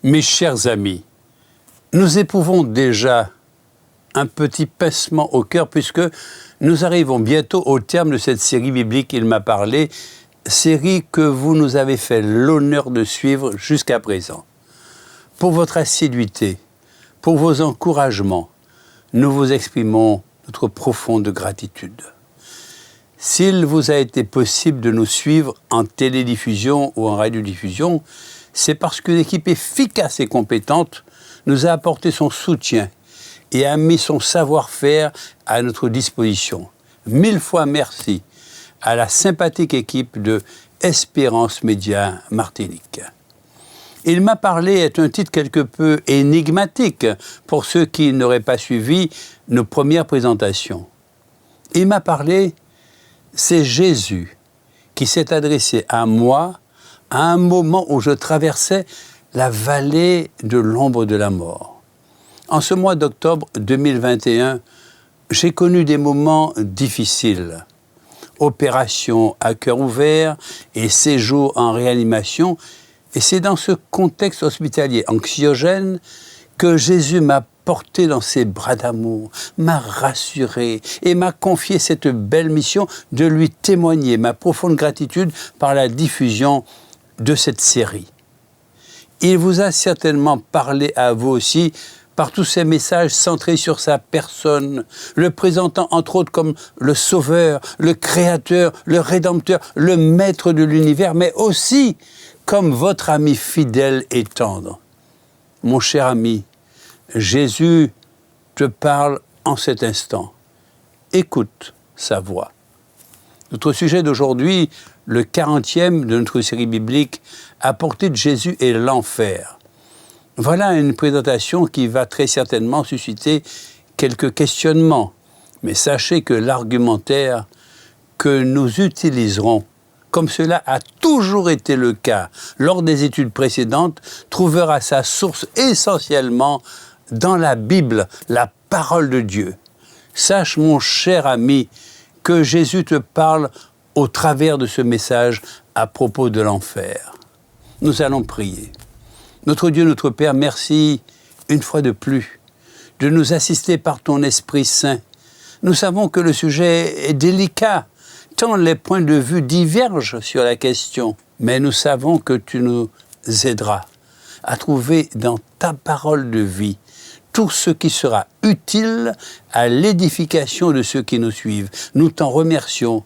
Mes chers amis, nous éprouvons déjà un petit pincement au cœur puisque nous arrivons bientôt au terme de cette série biblique Il m'a parlé, série que vous nous avez fait l'honneur de suivre jusqu'à présent. Pour votre assiduité, pour vos encouragements, nous vous exprimons notre profonde gratitude. S'il vous a été possible de nous suivre en télédiffusion ou en radiodiffusion, c'est parce qu'une équipe efficace et compétente nous a apporté son soutien et a mis son savoir-faire à notre disposition. 1000 fois merci à la sympathique équipe de Espérance Média Martinique. Il m'a parlé est un titre quelque peu énigmatique pour ceux qui n'auraient pas suivi nos premières présentations. Il m'a parlé, c'est Jésus qui s'est adressé à moi à un moment où je traversais la vallée de l'ombre de la mort. En ce mois d'octobre 2021, j'ai connu des moments difficiles. Opération à cœur ouvert et séjour en réanimation. Et c'est dans ce contexte hospitalier anxiogène que Jésus m'a porté dans ses bras d'amour, m'a rassuré et m'a confié cette belle mission de lui témoigner ma profonde gratitude par la diffusion de cette série. Il vous a certainement parlé à vous aussi par tous ces messages centrés sur sa personne, le présentant entre autres comme le Sauveur, le Créateur, le Rédempteur, le Maître de l'univers, mais aussi comme votre ami fidèle et tendre. Mon cher ami, Jésus te parle en cet instant. Écoute sa voix. Notre sujet d'aujourd'hui, le 40e de notre série biblique, à portée de Jésus et l'enfer. Voilà une présentation qui va très certainement susciter quelques questionnements. Mais sachez que l'argumentaire que nous utiliserons, comme cela a toujours été le cas lors des études précédentes, trouvera sa source essentiellement dans la Bible, la parole de Dieu. Sache, mon cher ami, que Jésus te parle au travers de ce message à propos de l'enfer. Nous allons prier. Notre Dieu, notre Père, merci une fois de plus de nous assister par ton Esprit Saint. Nous savons que le sujet est délicat, tant les points de vue divergent sur la question, mais nous savons que tu nous aideras à trouver dans ta parole de vie tout ce qui sera utile à l'édification de ceux qui nous suivent. Nous t'en remercions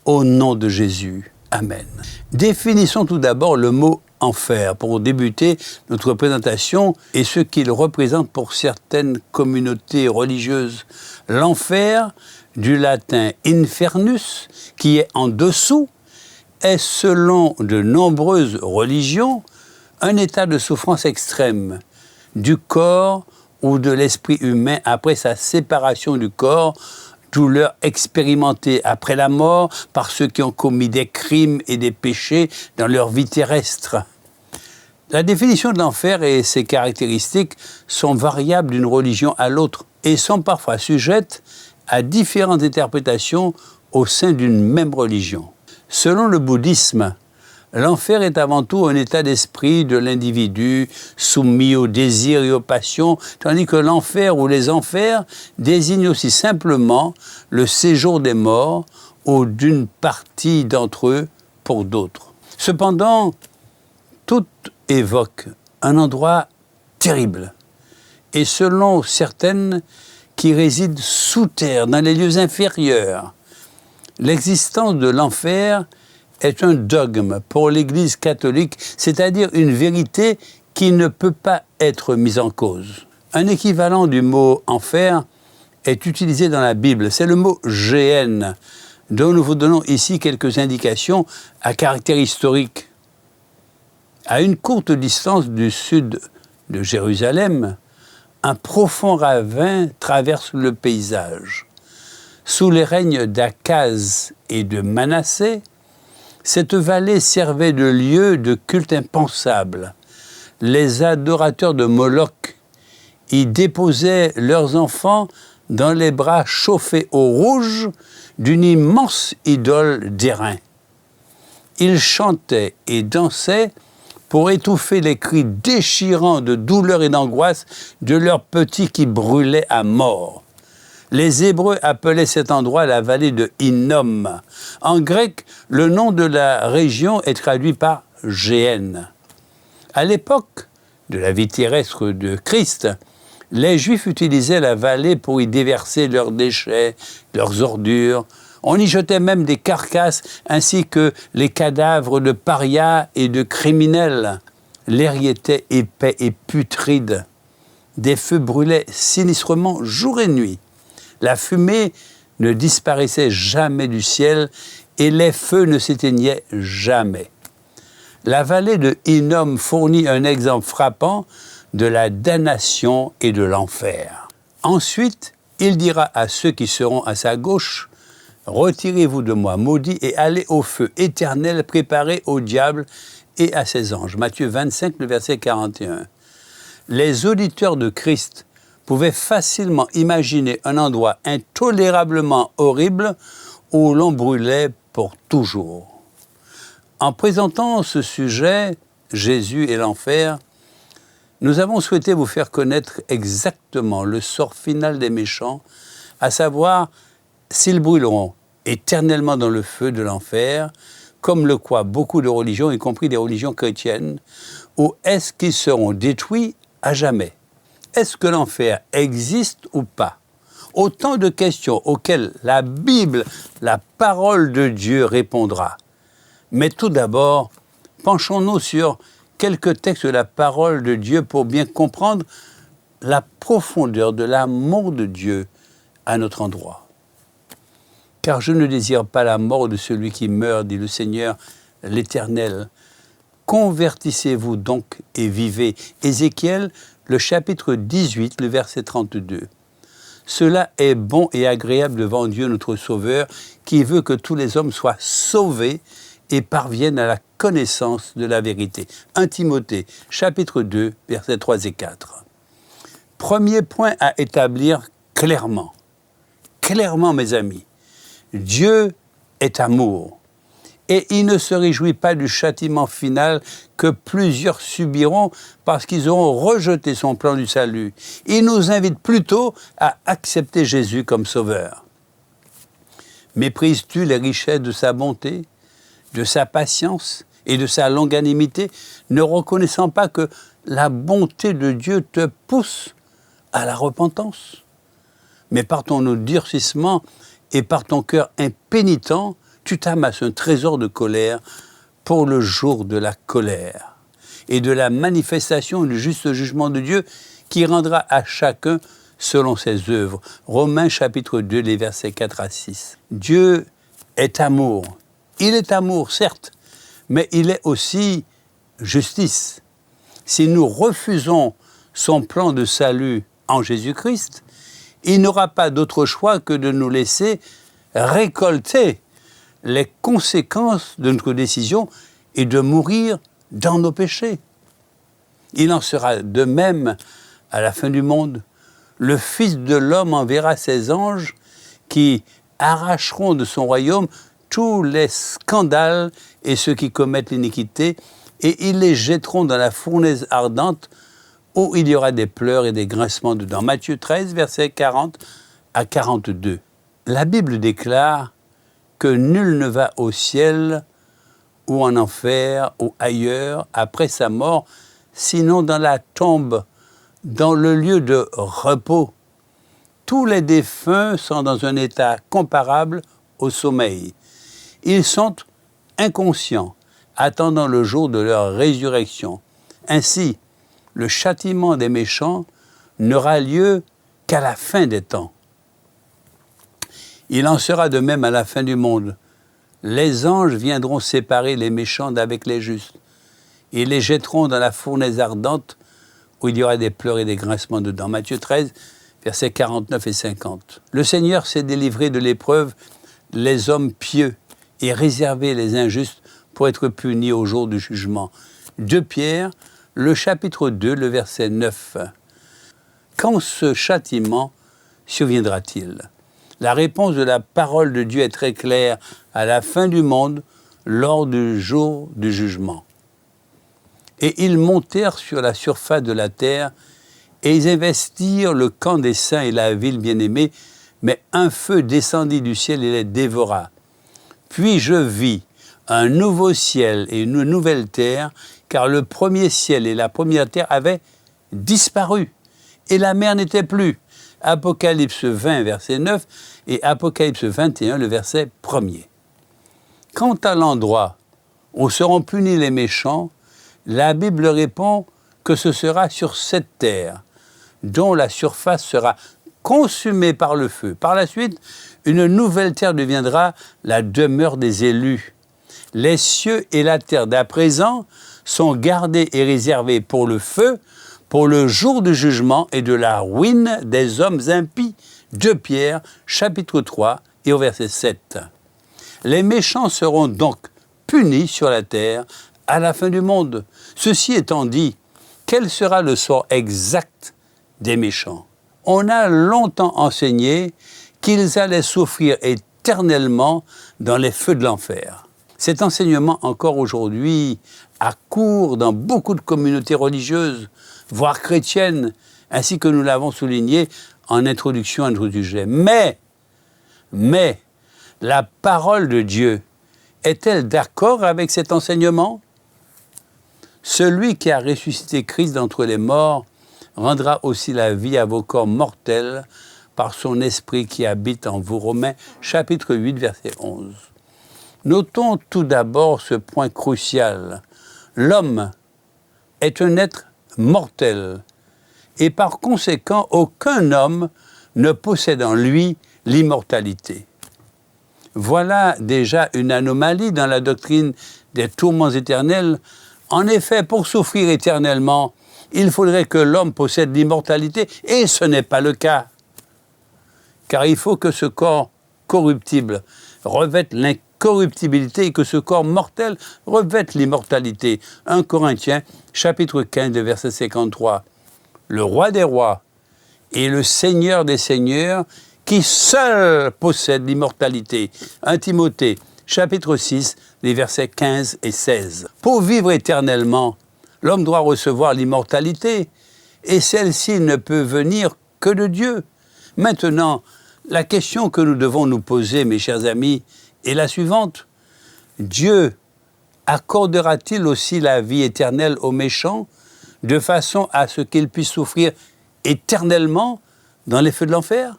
au nom de Jésus. Amen. Définissons tout d'abord le mot « enfer » pour débuter notre présentation et ce qu'il représente pour certaines communautés religieuses. L'enfer, du latin « infernus », qui est en dessous, est selon de nombreuses religions un état de souffrance extrême du corps ou de l'esprit humain après sa séparation du corps, douleur expérimentée après la mort par ceux qui ont commis des crimes et des péchés dans leur vie terrestre. La définition de l'enfer et ses caractéristiques sont variables d'une religion à l'autre et sont parfois sujettes à différentes interprétations au sein d'une même religion. Selon le bouddhisme, l'enfer est avant tout un état d'esprit de l'individu soumis aux désirs et aux passions, tandis que l'enfer ou les enfers désignent aussi simplement le séjour des morts ou d'une partie d'entre eux pour d'autres. Cependant, tout évoque un endroit terrible, et selon certaines qui résident sous terre, dans les lieux inférieurs, l'existence de l'enfer est un dogme pour l'Église catholique, c'est-à-dire une vérité qui ne peut pas être mise en cause. Un équivalent du mot « enfer » est utilisé dans la Bible. C'est le mot « géhenne », dont nous vous donnons ici quelques indications à caractère historique. À une courte distance du sud de Jérusalem, un profond ravin traverse le paysage. Sous les règnes d'Akaz et de Manassé, cette vallée servait de lieu de culte impensable. Les adorateurs de Moloch y déposaient leurs enfants dans les bras chauffés au rouge d'une immense idole d'airain. Ils chantaient et dansaient pour étouffer les cris déchirants de douleur et d'angoisse de leurs petits qui brûlaient à mort. Les Hébreux appelaient cet endroit la vallée de Hinnom. En grec, le nom de la région est traduit par Géhenne. À l'époque de la vie terrestre de Christ, les Juifs utilisaient la vallée pour y déverser leurs déchets, leurs ordures. On y jetait même des carcasses ainsi que les cadavres de parias et de criminels. L'air y était épais et putride. Des feux brûlaient sinistrement jour et nuit. La fumée ne disparaissait jamais du ciel et les feux ne s'éteignaient jamais. La vallée de Hinnom fournit un exemple frappant de la damnation et de l'enfer. Ensuite, il dira à ceux qui seront à sa gauche, « Retirez-vous de moi, maudits, et allez au feu éternel préparé au diable et à ses anges. » Matthieu 25, le verset 41. Les auditeurs de Christ pouvaient facilement imaginer un endroit intolérablement horrible où l'on brûlait pour toujours. En présentant ce sujet, Jésus et l'enfer, nous avons souhaité vous faire connaître exactement le sort final des méchants, à savoir s'ils brûleront éternellement dans le feu de l'enfer, comme le croient beaucoup de religions, y compris des religions chrétiennes, ou est-ce qu'ils seront détruits à jamais? Est-ce que l'enfer existe ou pas? Autant de questions auxquelles la Bible, la parole de Dieu, répondra. Mais tout d'abord, penchons-nous sur quelques textes de la parole de Dieu pour bien comprendre la profondeur de l'amour de Dieu à notre endroit. Car je ne désire pas la mort de celui qui meurt, dit le Seigneur l'Éternel. Convertissez-vous donc et vivez. Ézéchiel, le chapitre 18, le verset 32. Cela est bon et agréable devant Dieu notre Sauveur, qui veut que tous les hommes soient sauvés et parviennent à la connaissance de la vérité. 1 Timothée, chapitre 2, versets 3 et 4. Premier point à établir clairement. Clairement, mes amis, Dieu est amour. Et il ne se réjouit pas du châtiment final que plusieurs subiront parce qu'ils auront rejeté son plan du salut. Il nous invite plutôt à accepter Jésus comme sauveur. Méprises-tu les richesses de sa bonté, de sa patience et de sa longanimité, ne reconnaissant pas que la bonté de Dieu te pousse à la repentance? Mais par ton durcissement et par ton cœur impénitent, tu t'amasses un trésor de colère pour le jour de la colère et de la manifestation du juste jugement de Dieu qui rendra à chacun selon ses œuvres. Romains chapitre 2, les versets 4 à 6. Dieu est amour. Il est amour, certes, mais il est aussi justice. Si nous refusons son plan de salut en Jésus-Christ, il n'aura pas d'autre choix que de nous laisser récolter les conséquences de notre décision et de mourir dans nos péchés. Il en sera de même à la fin du monde. Le Fils de l'homme enverra ses anges qui arracheront de son royaume tous les scandales et ceux qui commettent l'iniquité, et ils les jetteront dans la fournaise ardente où il y aura des pleurs et des grincements dedans. Matthieu 13, versets 40 à 42. La Bible déclare que nul ne va au ciel ou en enfer ou ailleurs après sa mort, sinon dans la tombe, dans le lieu de repos. Tous les défunts sont dans un état comparable au sommeil. Ils sont inconscients, attendant le jour de leur résurrection. Ainsi, le châtiment des méchants n'aura lieu qu'à la fin des temps. Il en sera de même à la fin du monde. Les anges viendront séparer les méchants d'avec les justes et les jetteront dans la fournaise ardente où il y aura des pleurs et des grincements de dents. Matthieu 13, versets 49 et 50. Le Seigneur s'est délivré de l'épreuve les hommes pieux et réservé les injustes pour être punis au jour du jugement. 2 Pierre, le chapitre 2, le verset 9. Quand ce châtiment surviendra-t-il? La réponse de la parole de Dieu est très claire: à la fin du monde, lors du jour du jugement. Et ils montèrent sur la surface de la terre, et ils investirent le camp des saints et la ville bien-aimée, mais un feu descendit du ciel et les dévora. Puis je vis un nouveau ciel et une nouvelle terre, car le premier ciel et la première terre avaient disparu, et la mer n'était plus. Apocalypse 20, verset 9, et Apocalypse 21, le verset 1er. Quant à l'endroit où seront punis les méchants, la Bible répond que ce sera sur cette terre, dont la surface sera consumée par le feu. Par la suite, une nouvelle terre deviendra la demeure des élus. Les cieux et la terre d'à présent sont gardés et réservés pour le feu, pour le jour du jugement et de la ruine des hommes impies. 2 Pierre, chapitre 3 et au verset 7. Les méchants seront donc punis sur la terre à la fin du monde. Ceci étant dit, quel sera le sort exact des méchants? On a longtemps enseigné qu'ils allaient souffrir éternellement dans les feux de l'enfer. Cet enseignement, encore aujourd'hui, a cours dans beaucoup de communautés religieuses, voire chrétiennes, ainsi que nous l'avons souligné en introduction à notre sujet. Mais, la parole de Dieu est-elle d'accord avec cet enseignement? Celui qui a ressuscité Christ d'entre les morts rendra aussi la vie à vos corps mortels par son esprit qui habite en vous. Romains chapitre 8, verset 11. Notons tout d'abord ce point crucial. L'homme est un être mortel et par conséquent, aucun homme ne possède en lui l'immortalité. Voilà déjà une anomalie dans la doctrine des tourments éternels. En effet, pour souffrir éternellement, il faudrait que l'homme possède l'immortalité, et ce n'est pas le cas. Car il faut que ce corps corruptible revête l'incorruptibilité et que ce corps mortel revête l'immortalité. 1 Corinthiens, chapitre 15, verset 53. Le roi des rois et le seigneur des seigneurs qui seul possède l'immortalité. 1 Timothée, chapitre 6, les versets 15 et 16. Pour vivre éternellement, l'homme doit recevoir l'immortalité, et celle-ci ne peut venir que de Dieu. Maintenant, la question que nous devons nous poser, mes chers amis, est la suivante. Dieu accordera-t-il aussi la vie éternelle aux méchants, de façon à ce qu'ils puissent souffrir éternellement dans les feux de l'enfer?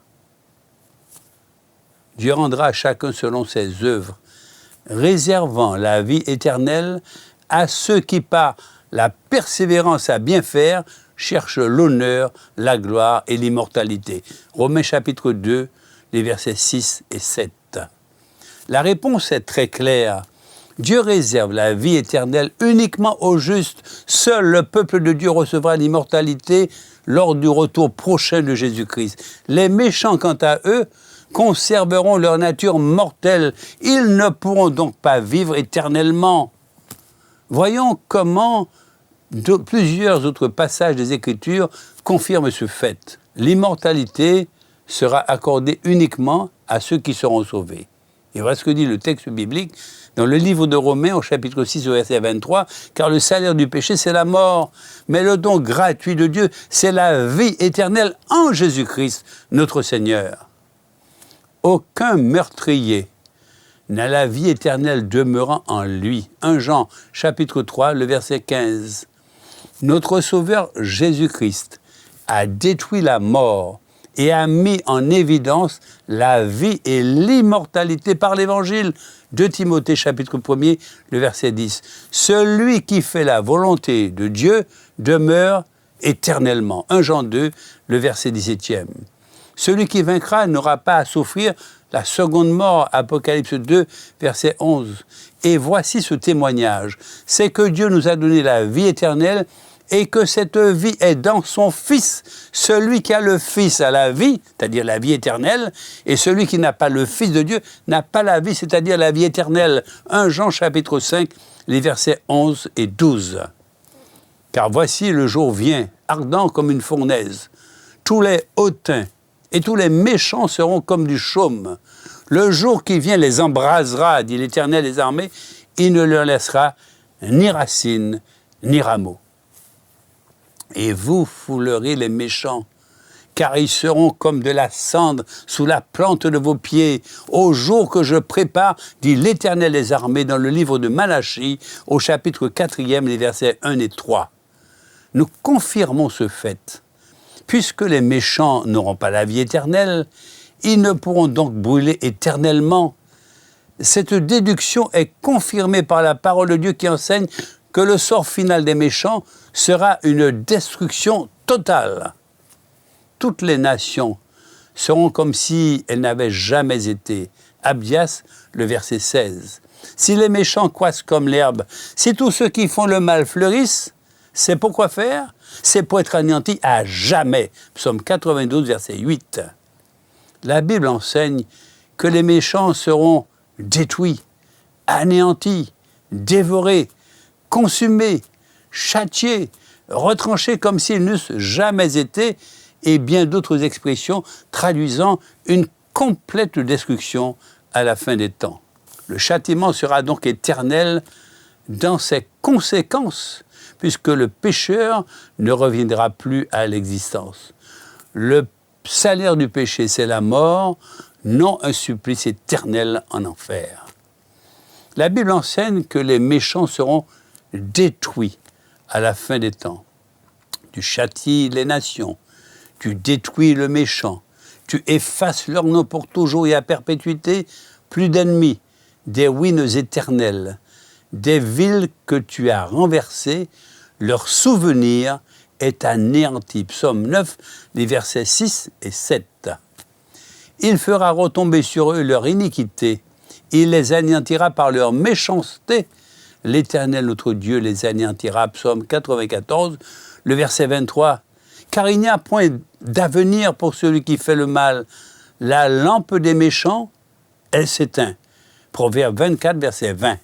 Dieu rendra à chacun selon ses œuvres, réservant la vie éternelle à ceux qui, par la persévérance à bien faire, cherchent l'honneur, la gloire et l'immortalité. Romains chapitre 2, les versets 6 et 7. La réponse est très claire. Dieu réserve la vie éternelle uniquement aux justes. Seul le peuple de Dieu recevra l'immortalité lors du retour prochain de Jésus-Christ. Les méchants, quant à eux, conserveront leur nature mortelle. Ils ne pourront donc pas vivre éternellement. Voyons comment plusieurs autres passages des Écritures confirment ce fait. L'immortalité sera accordée uniquement à ceux qui seront sauvés. Et voilà ce que dit le texte biblique dans le livre de Romains au chapitre 6 au verset 23, car le salaire du péché c'est la mort, mais le don gratuit de Dieu c'est la vie éternelle en Jésus-Christ notre Seigneur. Aucun meurtrier n'a la vie éternelle demeurant en lui. 1 Jean chapitre 3 le verset 15. Notre Sauveur Jésus-Christ a détruit la mort et a mis en évidence la vie et l'immortalité par l'Évangile. 2 Timothée chapitre 1er, le verset 10. Celui qui fait la volonté de Dieu demeure éternellement. 1 Jean 2, le verset 17e. Celui qui vaincra n'aura pas à souffrir la seconde mort. Apocalypse 2, verset 11. Et voici ce témoignage. C'est que Dieu nous a donné la vie éternelle et que cette vie est dans son Fils. Celui qui a le Fils a la vie, c'est-à-dire la vie éternelle, et celui qui n'a pas le Fils de Dieu n'a pas la vie, c'est-à-dire la vie éternelle. 1 Jean chapitre 5, les versets 11 et 12. Car voici le jour vient, ardent comme une fournaise. Tous les hautains et tous les méchants seront comme du chaume. Le jour qui vient les embrasera, dit l'Éternel des armées, il ne leur laissera ni racines, ni rameaux. Et vous foulerez les méchants, car ils seront comme de la cendre sous la plante de vos pieds, au jour que je prépare, dit l'Éternel des armées, dans le livre de Malachie, au chapitre 4e, les versets 1 et 3. Nous confirmons ce fait. Puisque les méchants n'auront pas la vie éternelle, ils ne pourront donc brûler éternellement. Cette déduction est confirmée par la parole de Dieu qui enseigne que le sort final des méchants sera une destruction totale. Toutes les nations seront comme si elles n'avaient jamais été. Abdias, le verset 16. Si les méchants croissent comme l'herbe, si tous ceux qui font le mal fleurissent, c'est pour quoi faire? C'est pour être anéantis à jamais. Psaume 92, verset 8. La Bible enseigne que les méchants seront détruits, anéantis, dévorés, consumés, châtiés, retranchés comme s'ils n'eussent jamais été, et bien d'autres expressions traduisant une complète destruction à la fin des temps. Le châtiment sera donc éternel dans ses conséquences, puisque le pécheur ne reviendra plus à l'existence. Le salaire du péché, c'est la mort, non un supplice éternel en enfer. La Bible enseigne que les méchants seront détruits à la fin des temps. Tu châties les nations, tu détruis le méchant, tu effaces leur nom pour toujours et à perpétuité, plus d'ennemis, des ruines éternelles, des villes que tu as renversées, leur souvenir est anéanti. Psaume 9, les versets 6 et 7. Il fera retomber sur eux leur iniquité, il les anéantira par leur méchanceté. L'Éternel, notre Dieu, les anéantira. Psaume 94, le verset 23. Car il n'y a point d'avenir pour celui qui fait le mal. La lampe des méchants, elle s'éteint. Proverbe 24, verset 20.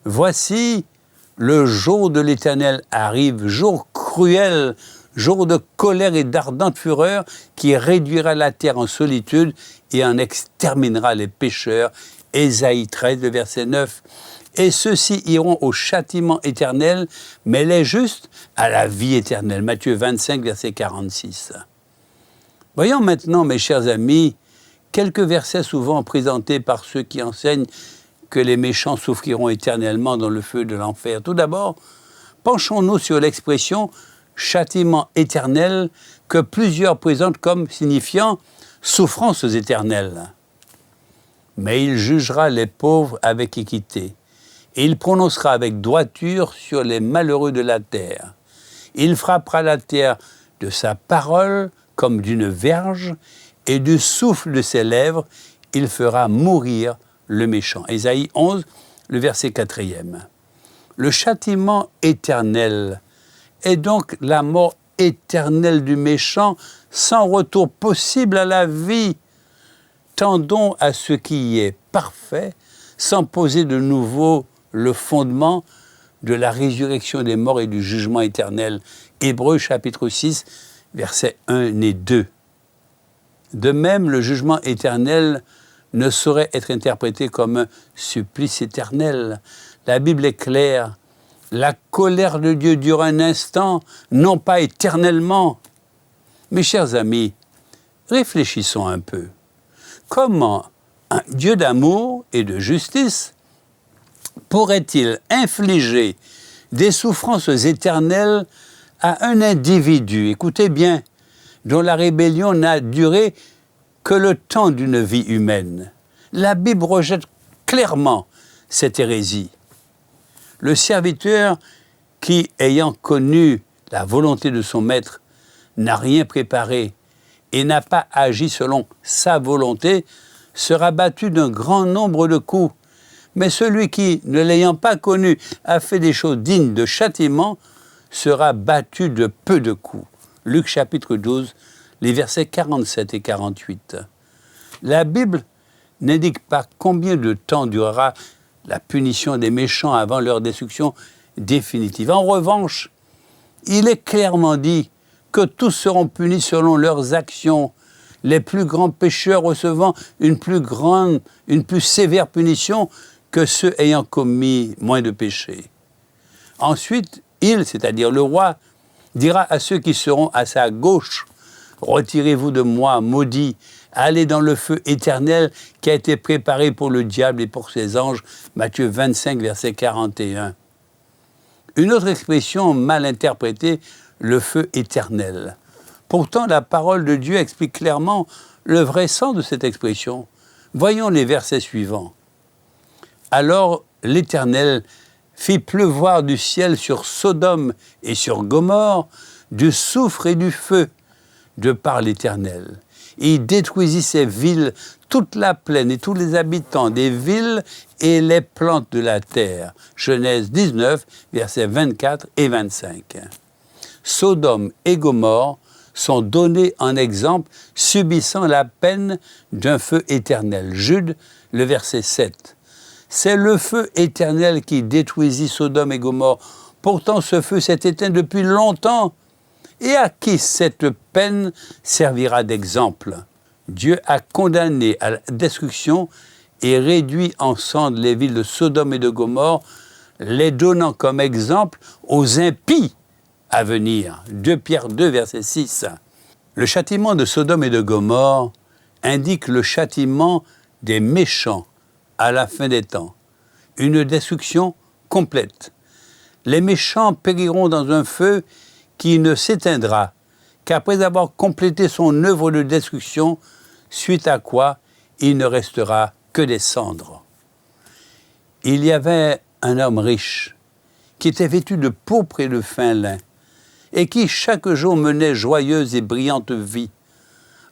Voici, le jour de l'Éternel arrive, jour cruel, jour de colère et d'ardente fureur, qui réduira la terre en solitude et en exterminera les pécheurs. Ésaïe 13, le verset 9. Et ceux-ci iront au châtiment éternel, mais les justes à la vie éternelle. Matthieu 25, verset 46. Voyons maintenant, mes chers amis, quelques versets souvent présentés par ceux qui enseignent que les méchants souffriront éternellement dans le feu de l'enfer. Tout d'abord, penchons-nous sur l'expression « châtiment éternel » que plusieurs présentent comme signifiant « souffrances éternelles ». Mais il jugera les pauvres avec équité, et il prononcera avec droiture sur les malheureux de la terre. Il frappera la terre de sa parole comme d'une verge, et du souffle de ses lèvres, il fera mourir le méchant. Ésaïe 11, le verset 4e. Le châtiment éternel est donc la mort éternelle du méchant, sans retour possible à la vie. Tendons à ce qui est parfait, sans poser de nouveau le fondement de la résurrection des morts et du jugement éternel. Hébreux chapitre 6, versets 1 et 2. De même, le jugement éternel ne saurait être interprété comme un supplice éternel. La Bible est claire. La colère de Dieu dure un instant, non pas éternellement. Mes chers amis, réfléchissons un peu. Comment un Dieu d'amour et de justice pourrait-il infliger des souffrances éternelles à un individu, écoutez bien, dont la rébellion n'a duré que le temps d'une vie humaine? La Bible rejette clairement cette hérésie. Le serviteur qui, ayant connu la volonté de son maître, n'a rien préparé et n'a pas agi selon sa volonté, sera battu d'un grand nombre de coups. Mais celui qui, ne l'ayant pas connu, a fait des choses dignes de châtiment, sera battu de peu de coups. Luc chapitre 12, les versets 47 et 48. La Bible n'indique pas combien de temps durera la punition des méchants avant leur destruction définitive. En revanche, il est clairement dit que tous seront punis selon leurs actions, les plus grands pécheurs recevant une plus sévère punition que ceux ayant commis moins de péchés. Ensuite, il, c'est-à-dire le roi, dira à ceux qui seront à sa gauche, « Retirez-vous de moi, maudits, allez dans le feu éternel qui a été préparé pour le diable et pour ses anges. » Matthieu 25, verset 41. Une autre expression mal interprétée, le feu éternel. Pourtant, la parole de Dieu explique clairement le vrai sens de cette expression. Voyons les versets suivants. Alors l'Éternel fit pleuvoir du ciel sur Sodome et sur Gomorrhe du soufre et du feu de par l'Éternel. Et il détruisit ces villes, toute la plaine et tous les habitants des villes et les plantes de la terre. Genèse 19, versets 24 et 25. Sodome et Gomorrhe sont donnés en exemple, subissant la peine d'un feu éternel. Jude, le verset 7. C'est le feu éternel qui détruisit Sodome et Gomorrhe. Pourtant, ce feu s'est éteint depuis longtemps. Et à qui cette peine servira d'exemple? Dieu a condamné à la destruction et réduit en cendres les villes de Sodome et de Gomorrhe, les donnant comme exemple aux impies à venir. 2 Pierre 2, verset 6. Le châtiment de Sodome et de Gomorrhe indique le châtiment des méchants à la fin des temps. Une destruction complète. Les méchants périront dans un feu qui ne s'éteindra qu'après avoir complété son œuvre de destruction, suite à quoi il ne restera que des cendres. Il y avait un homme riche qui était vêtu de pourpre et de fin lin et qui chaque jour menait joyeuse et brillante vie.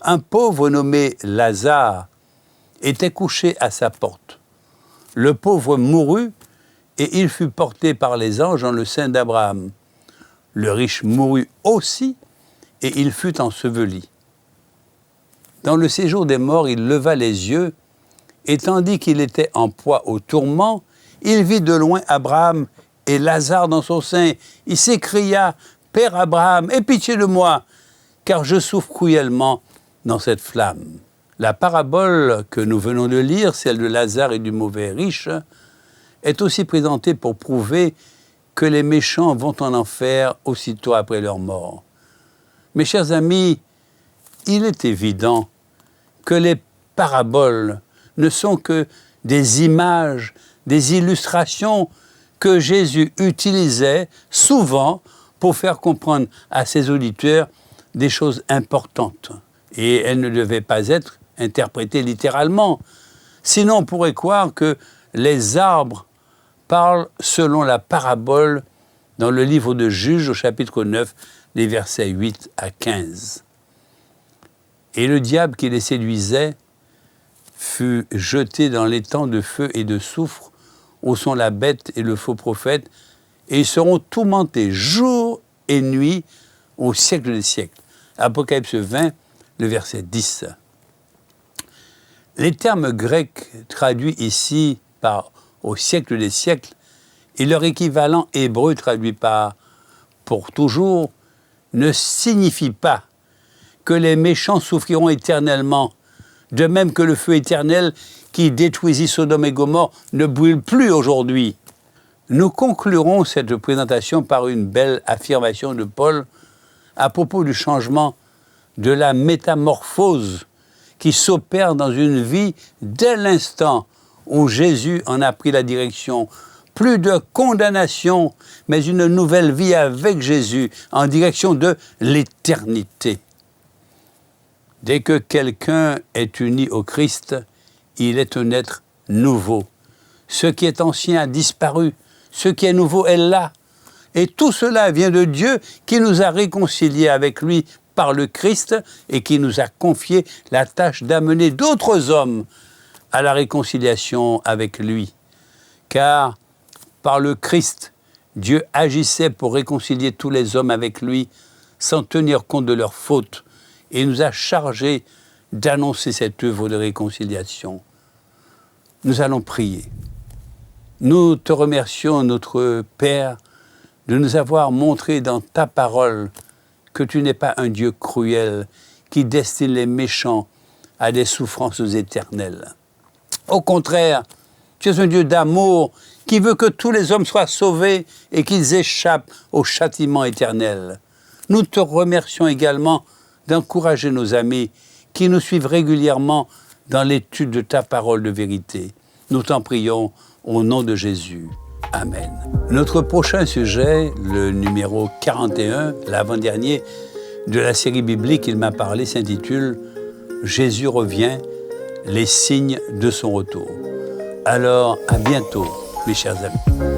Un pauvre nommé Lazare était couché à sa porte. Le pauvre mourut et il fut porté par les anges dans le sein d'Abraham. Le riche mourut aussi et il fut enseveli. Dans le séjour des morts, il leva les yeux et tandis qu'il était en proie au tourment, il vit de loin Abraham et Lazare dans son sein. Il s'écria « Père Abraham, aie pitié de moi, car je souffre cruellement dans cette flamme. » La parabole que nous venons de lire, celle de Lazare et du mauvais riche, est aussi présentée pour prouver que les méchants vont en enfer aussitôt après leur mort. Mes chers amis, il est évident que les paraboles ne sont que des images, des illustrations que Jésus utilisait souvent pour faire comprendre à ses auditeurs des choses importantes. Et elles ne devaient pas être interprétées littéralement. Sinon, on pourrait croire que les arbres parlent selon la parabole dans le livre de Juges au chapitre 9, les versets 8 à 15. Et le diable qui les séduisait fut jeté dans l'étang de feu et de soufre où sont la bête et le faux prophète, et ils seront tourmentés jour et nuit au siècle des siècles. Apocalypse 20, le verset 10. Les termes grecs traduits ici par « au siècle des siècles » et leur équivalent hébreu traduit par « pour toujours » ne signifient pas que les méchants souffriront éternellement, de même que le feu éternel qui détruisit Sodome et Gomorrhe ne brûle plus aujourd'hui. Nous conclurons cette présentation par une belle affirmation de Paul à propos du changement, de la métamorphose qui s'opère dans une vie dès l'instant où Jésus en a pris la direction. Plus de condamnation, mais une nouvelle vie avec Jésus en direction de l'éternité. Dès que quelqu'un est uni au Christ, il est un être nouveau. Ce qui est ancien a disparu, ce qui est nouveau est là. Et tout cela vient de Dieu qui nous a réconciliés avec lui par le Christ et qui nous a confié la tâche d'amener d'autres hommes à la réconciliation avec lui. Car par le Christ, Dieu agissait pour réconcilier tous les hommes avec lui sans tenir compte de leurs fautes et nous a chargés d'annoncer cette œuvre de réconciliation. Nous allons prier. Nous te remercions, notre Père, de nous avoir montré dans ta parole que tu n'es pas un Dieu cruel qui destine les méchants à des souffrances éternelles. Au contraire, tu es un Dieu d'amour qui veut que tous les hommes soient sauvés et qu'ils échappent au châtiment éternel. Nous te remercions également d'encourager nos amis qui nous suivent régulièrement dans l'étude de ta parole de vérité. Nous t'en prions au nom de Jésus. Amen. Notre prochain sujet, le numéro 41, l'avant-dernier de la série biblique Il m'a parlé, s'intitule « Jésus revient, les signes de son retour ». Alors, à bientôt, mes chers amis.